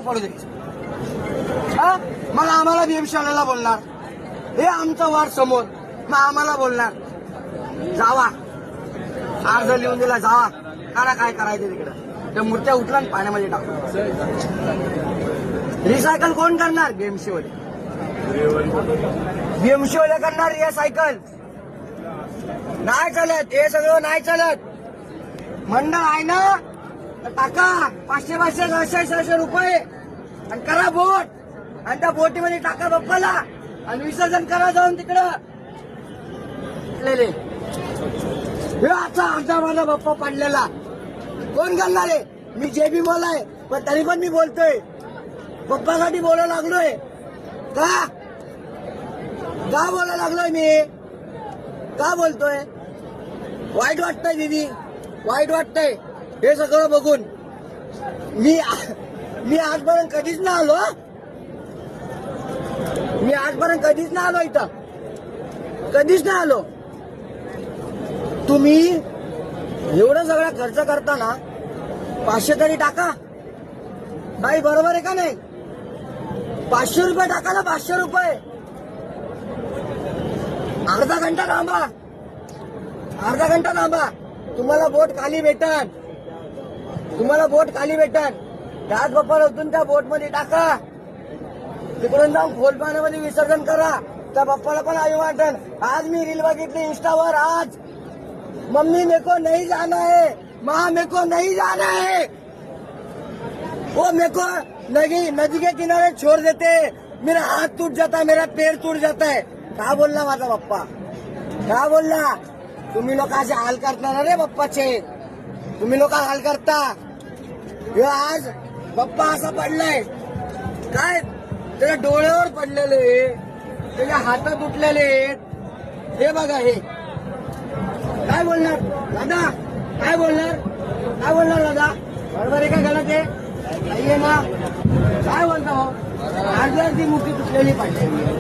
पडू द्यायचं. हा मग आम्हाला बीएमशाळेला बोलणार, हे आमचं वार समोर, मग आम्हाला बोलणार जावा, अर्ज लिहून दिला जावा, करा काय करायचं तिकडं. त्या मूर्त्या उठला आणि पाण्यामध्ये टाकू. रिसायकल कोण करणार? बीएमसीवाले. बीएमसीवाले करणार रिसायकल. नाही चालत, हे सगळं नाही चालत. मंडळ आहे ना, तर टाका 500-500 600-600 रुपये आणि करा बोट, आणि त्या बोटीमध्ये टाका बाप्पाला आणि विसर्जन करा जाऊन तिकडं. हे आता आमचा माझा बाप्पा पडलेला कोण करणार आहे? मी जेबी बोलाय, पण तरी पण मी बोलतोय, बाप्पासाठी बोलायला लागलोय. का बोलायला लागलोय मी? का बोलतोय? वाईट वाटतंय दीदी, वाईट वाटतंय हे सगळं बघून. मी आजपर्यंत कधीच ना आलो, मी आजपर्यंत कधीच ना आलो इथं, कधीच ना आलो. तुम्ही एवढं सगळं खर्च करताना 500 तरी टाका. नाही बरोबर आहे का नाही? 500 रुपये टाका ना, 500 रुपये. अर्धा घंटा थांबा, अर्धा घंटा थांबा, तुम्हाला बोट खाली भेटन, तुम्हाला बोट खाली भेटन. त्याच बाप्पाला उतरून त्या बोटमध्ये टाका, तिकडून जाऊन खोल पाण्यामध्ये विसर्जन करा. त्या बाप्पाला पण आयु वाटन. आज मी रील बघितली इंस्टावर, आज मम्मी मेको नहीं जाना है, माँ मेको नहीं जाना है, वो मेको नदी के किनारे छोड़ देते, मेरा हाथ टूट जाता है, मेरा पैर टूट जाता है. का बोलला माझा बाप्पा? का बोलला? तुम्ही लोक असे हाल करता ना रे बाप्पाचे, तुम्ही लोक हाल करता. हे आज बाप्पा असा पडलाय काय, त्याच्या डोळ्यावर पडलेले, त्याच्या हात तुटलेले. हे बघा, हे काय बोलणार दादा? काय बोलणार? काय बोलणार दादा? बरोबर आहे का गलत आहे? नाहीये ना? काय बोलता हो? अर्ध्या ती मूर्ती तुटलेली पाहिजे.